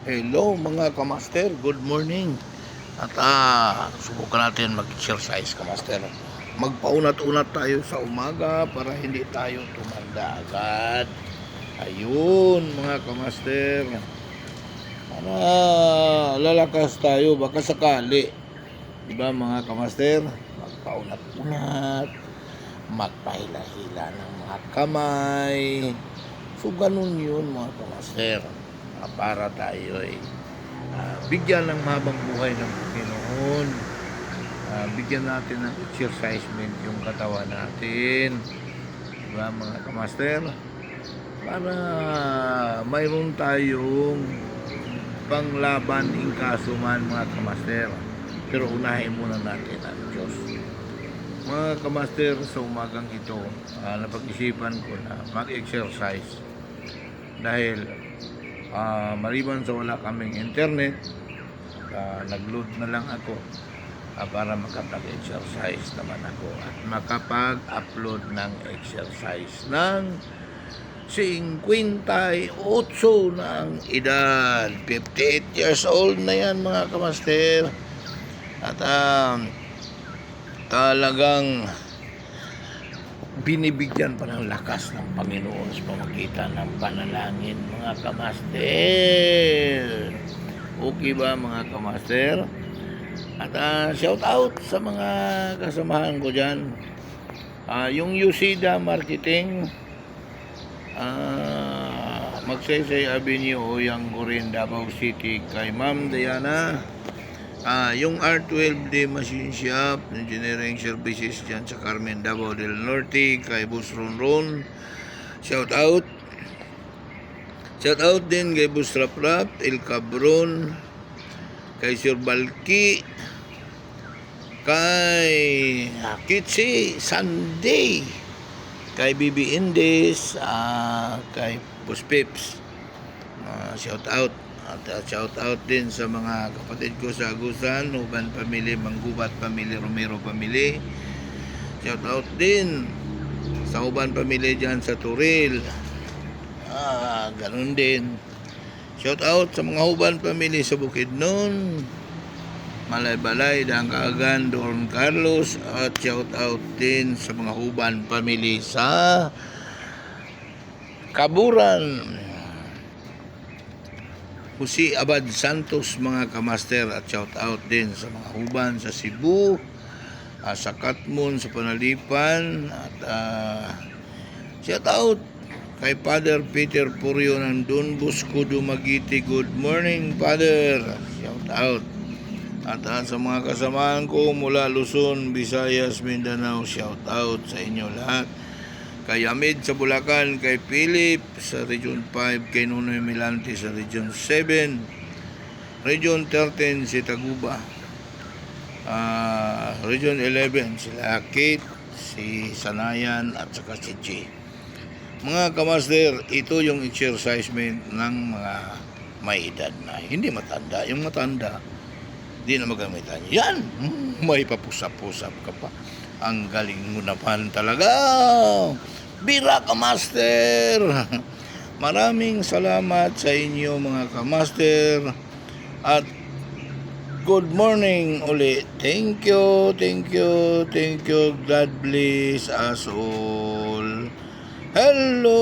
Hello mga kamaster, good morning. At subukan natin mag-exercise kamaster. Magpaunat-unat tayo sa umaga para hindi tayo tumanda agad. Ayun mga kamaster. Para lalakas tayo baka sakali. Diba mga kamaster? Magpaunat-unat, magpahila-hila ng mga kamay. So ganun yun mga kamaster. Para tayo ay bigyan ng mahabang buhay ng Panginoon. Bigyan natin ng exercisement yung katawan natin. Diba mga kamaster? Para mayroon tayong panglaban in kaso man mga kamaster. Pero unahin muna natin ang Diyos. Mga kamaster, sa umagang ito, napag-isipan ko na mag-exercise. Dahil maliban sa wala kaming internet, nag-load na lang ako para makapag-exercise naman ako at makapag-upload ng exercise ng 58 na ang edad. 58 years old na yan mga kamaster. At talagang binibigyan pa ng lakas ng Panginoon sa pamagitan ng panalangin mga kamaster. Okay ba mga kamaster? At shout out sa mga kasamahan ko dyan. Yung Yusida Marketing, Magsaysay Avenue, Oyang Gorin, Davao City, kay Ma'am Diana. Yung R12D Machine Shop, Engineering Services dyan sa Carmen, Davao del Norte, kay Bus Ronron. Shout out. Shout out din kay Bus Raprap, El Cabron, kay Sir Balki, kay Kitsi Sunday, kay Bibi Indes, kay Bus Pips. Shout out. At shout out din sa mga kapatid ko sa Agusan, Uban Family, Manggubat Family, Romero Family. Shout out din sa Uban Family dyan sa Turil. Ganun din. Shout out sa mga Uban Family sa Bukidnon, Malay-Balay, Dangkaagan, Don Carlos. At shout out din sa mga Uban Family sa Kaburan, Jose Abad Santos mga kamaster. At shout out din sa mga Huban sa Cebu, sa Katmon sa Panalipan. At shout out kay Father Peter Purio ng Don Bosco Dumaguete. Good morning Father. Shout out. At sa mga kasamahan ko mula Luzon, Visayas, Mindanao, shout out sa inyo lahat. Kay Amid sa Bulacan, kay Philip sa Region 5, kay Nunoy Milante sa Region 7, Region 13 si Taguba, Region 11 sila Kate, si Sanayan at saka si G. Mga kamaster, ito yung exercisement ng mga may edad na, hindi matanda. Yung matanda, hindi na magamitan. Yan, may papusap-pusap ka pa. Ang galing mo naman talaga. Bira ka master. Maraming salamat sa inyo mga kamaster. At good morning ulit. Thank you, thank you, thank you. God bless us all. Hello.